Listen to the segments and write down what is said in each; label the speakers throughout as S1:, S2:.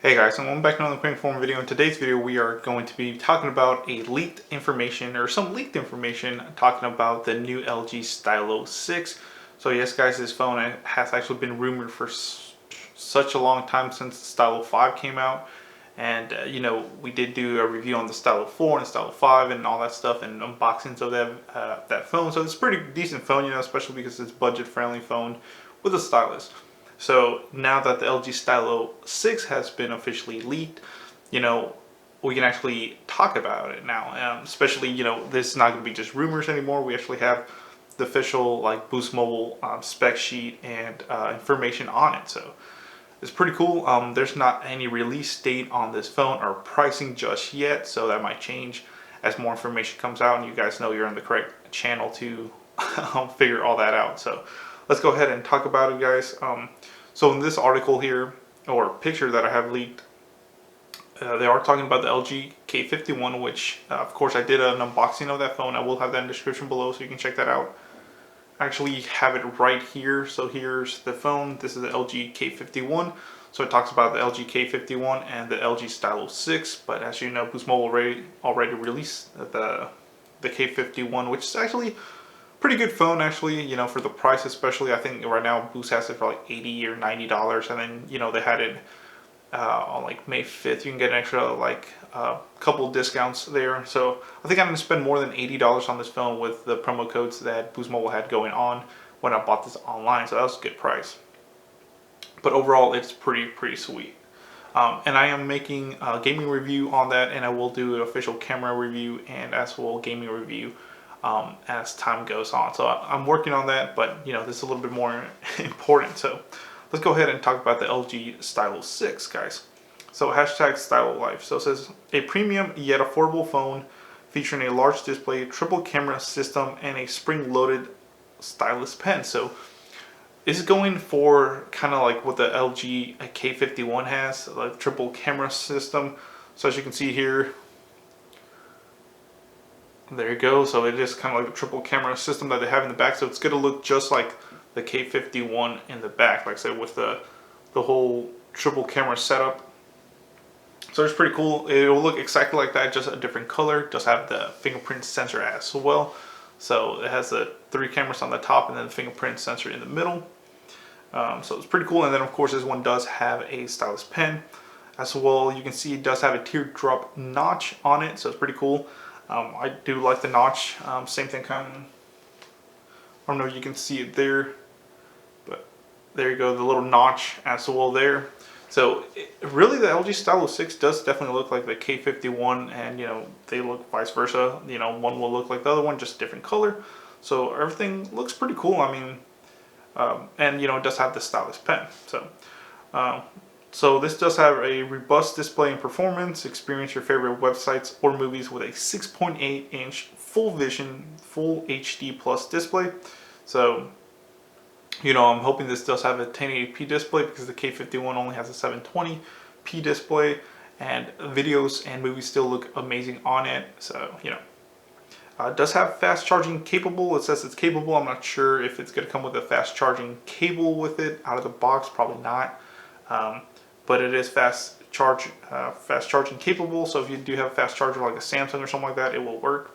S1: Hey guys, and welcome back to another quick form video. In today's video, we are going to be talking about a leaked information, or some leaked information, talking about the new LG Stylo 6. So yes guys, this phone has actually been rumored for such a long time since the Stylo 5 came out. And we did do a review on the Stylo 4 and Stylo 5 and all that stuff, and unboxings of that phone. So it's a pretty decent phone, especially because it's budget friendly phone with a stylus. So now that the LG Stylo 6 has been officially leaked, we can actually talk about it now. Especially, this is not going to be just rumors anymore. We actually have the official Boost Mobile spec sheet and information on it. So it's pretty cool. There's not any release date on this phone or pricing just yet, so that might change as more information comes out and you guys know you're on the correct channel to figure all that out. So let's go ahead and talk about it, guys. So in this article here, or picture that I have leaked, they are talking about the LG K51, which of course I did an unboxing of that phone. I will have that in the description below so you can check that out. I actually have it right here. So here's the phone. This is the LG K51. So it talks about the LG K51 and the LG Stylo 6. But as you know, Boost Mobile already released the K51, which is actually pretty good phone, actually, for the price. Especially I think right now Boost has it for like $80 or $90, and then they had it on like May 5th. You can get an extra couple discounts there. So I think I'm gonna spend more than $80 on this phone with the promo codes that Boost Mobile had going on when I bought this online. So that was a good price. But overall, it's pretty sweet. And I am making a gaming review on that, and I will do an official camera review and as well gaming review as time goes on. So I'm working on that, but this is a little bit more important. So let's go ahead and talk about the LG Stylo 6, guys. So hashtag Stylo Life. So it says a premium yet affordable phone featuring a large display, triple camera system, and a spring-loaded stylus pen. So this is going for kind of like what the LG K51 has, like triple camera system. So as you can see here, there you go. So it is kind of like a triple camera system that they have in the back. So it's going to look just like the K51 in the back, like I said, with the whole triple camera setup. So it's pretty cool. It will look exactly like that, just a different color. It does have the fingerprint sensor as well. So it has the 3 cameras on the top and then the fingerprint sensor in the middle. So it's pretty cool. And then of course this one does have a stylus pen as well. You can see it does have a teardrop notch on it, so it's pretty cool. I do like the notch. Same thing kind of, I don't know if you can see it there, but there you go, the little notch as well there. So really the LG Stylo 6 does definitely look like the K51, and they look vice versa. One will look like the other one, just different color. So everything looks pretty cool. I mean, and it does have the stylus pen. So this does have a robust display and performance. Experience your favorite websites or movies with a 6.8-inch full vision, full HD plus display. So, I'm hoping this does have a 1080p display because the K51 only has a 720p display, and videos and movies still look amazing on it. So, it does have fast charging capable. It says it's capable. I'm not sure if it's going to come with a fast charging cable with it out of the box. Probably not. But it is fast charging capable. So if you do have a fast charger like a Samsung or something like that, it will work.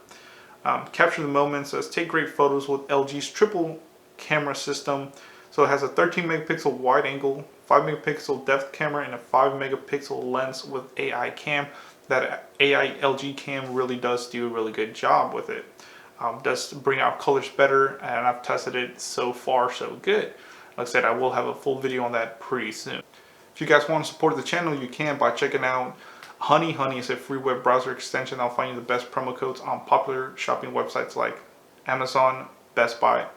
S1: Capture the moment. Says take great photos with LG's triple camera system. So it has a 13 megapixel wide angle, 5 megapixel depth camera, and a 5 megapixel lens with AI cam. That AI LG cam really does do a really good job with it. Does bring out colors better, and I've tested it so far so good. Like I said, I will have a full video on that pretty soon. If you guys want to support the channel, you can by checking out Honey. Honey is a free web browser extension that'll find you the best promo codes on popular shopping websites like Amazon, Best Buy,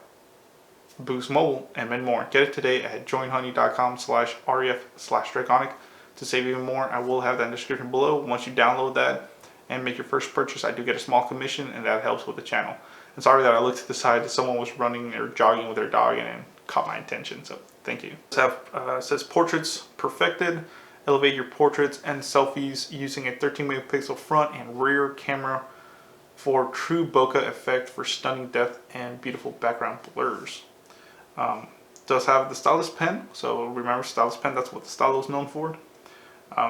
S1: Boost Mobile, and many more. Get it today at joinhoney.com/ref/draconic to save even more. I will have that in the description below. Once you download that and make your first purchase, I do get a small commission, and that helps with the channel. And sorry that I looked to the side that someone was running or jogging with their dog and caught my attention, so thank you. It says portraits perfected. Elevate your portraits and selfies using a 13 megapixel front and rear camera for true bokeh effect for stunning depth and beautiful background blurs. Does have the stylus pen. So remember, stylus pen, that's what the Stylo is known for.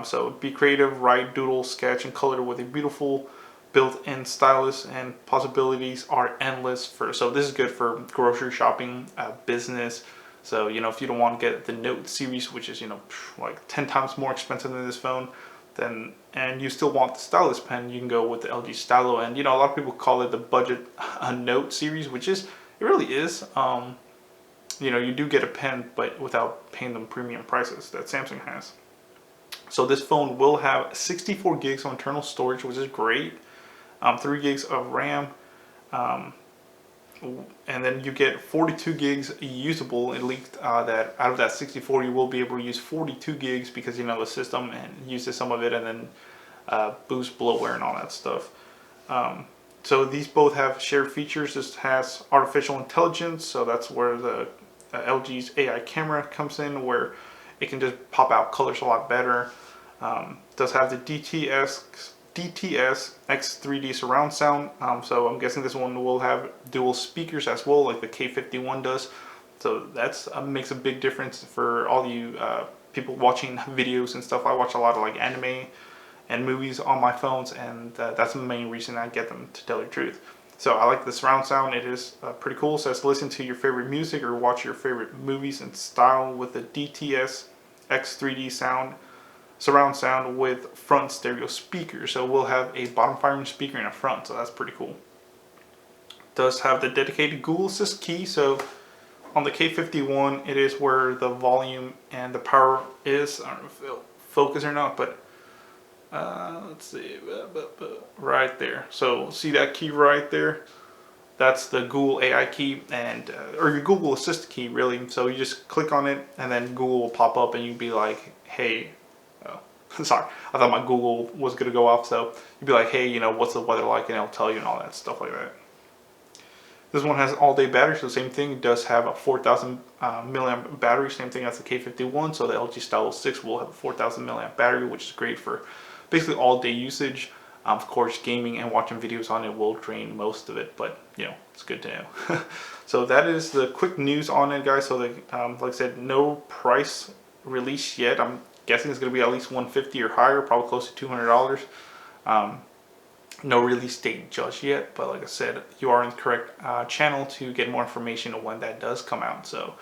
S1: So be creative, write, doodle, sketch, and color with a beautiful built-in stylus, and possibilities are endless. So this is good for grocery shopping, business. So if you don't want to get the Note series, which is like 10 times more expensive than this phone, then and you still want the stylus pen, you can go with the LG Stylo. And a lot of people call it the budget Note series, which it really is. You do get a pen, but without paying them premium prices that Samsung has. So this phone will have 64 gigs of internal storage, which is great. 3 gigs of RAM, and then you get 42 gigs usable. It leaked that out of that 64, you will be able to use 42 gigs because the system and uses some of it, and then boost bloatware and all that stuff. So these both have shared features. This has artificial intelligence, so that's where the LG's AI camera comes in, where it can just pop out colors a lot better. Does have the DTS X3D surround sound, so I'm guessing this one will have dual speakers as well, like the K51 does. So that's makes a big difference for all you people watching videos and stuff. I watch a lot of like anime and movies on my phones, and that's the main reason I get them, to tell you the truth. So I like the surround sound. It is pretty cool. So it's listen to your favorite music or watch your favorite movies in style with the DTS X3D surround sound with front stereo speakers. So we'll have a bottom firing speaker in the front, so that's pretty cool. Does have the dedicated Google Assist key. So on the K51, it is where the volume and the power is. I don't know if it'll focus or not, but let's see, right there. So see that key right there? That's the Google AI key, and or your Google Assist key, really. So you just click on it, and then Google will pop up, and you'd be like, hey, sorry, I thought my Google was gonna go off. So you'd be like, hey, what's the weather like, and it'll tell you and all that stuff like that. This one has all-day battery, so the same thing. It does have a 4,000 milliamp battery, same thing as the K51. So the LG Stylo 6 will have a 4,000 milliamp battery, which is great for basically all-day usage. Of course, gaming and watching videos on it will drain most of it, but it's good to know. So that is the quick news on it, guys. So like I said, no price release yet. I'm guessing it's going to be at least $150 or higher, probably close to $200. No release date just yet, but like I said, you are in the correct channel to get more information on when that does come out. So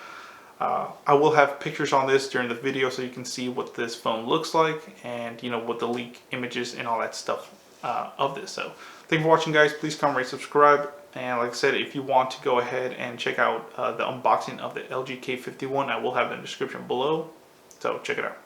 S1: I will have pictures on this during the video, so you can see what this phone looks like, and what the leak images and all that stuff of this. So thank you for watching, guys. Please comment, rate, subscribe, and like I said, if you want to go ahead and check out the unboxing of the LG K51, I will have it in the description below, so check it out.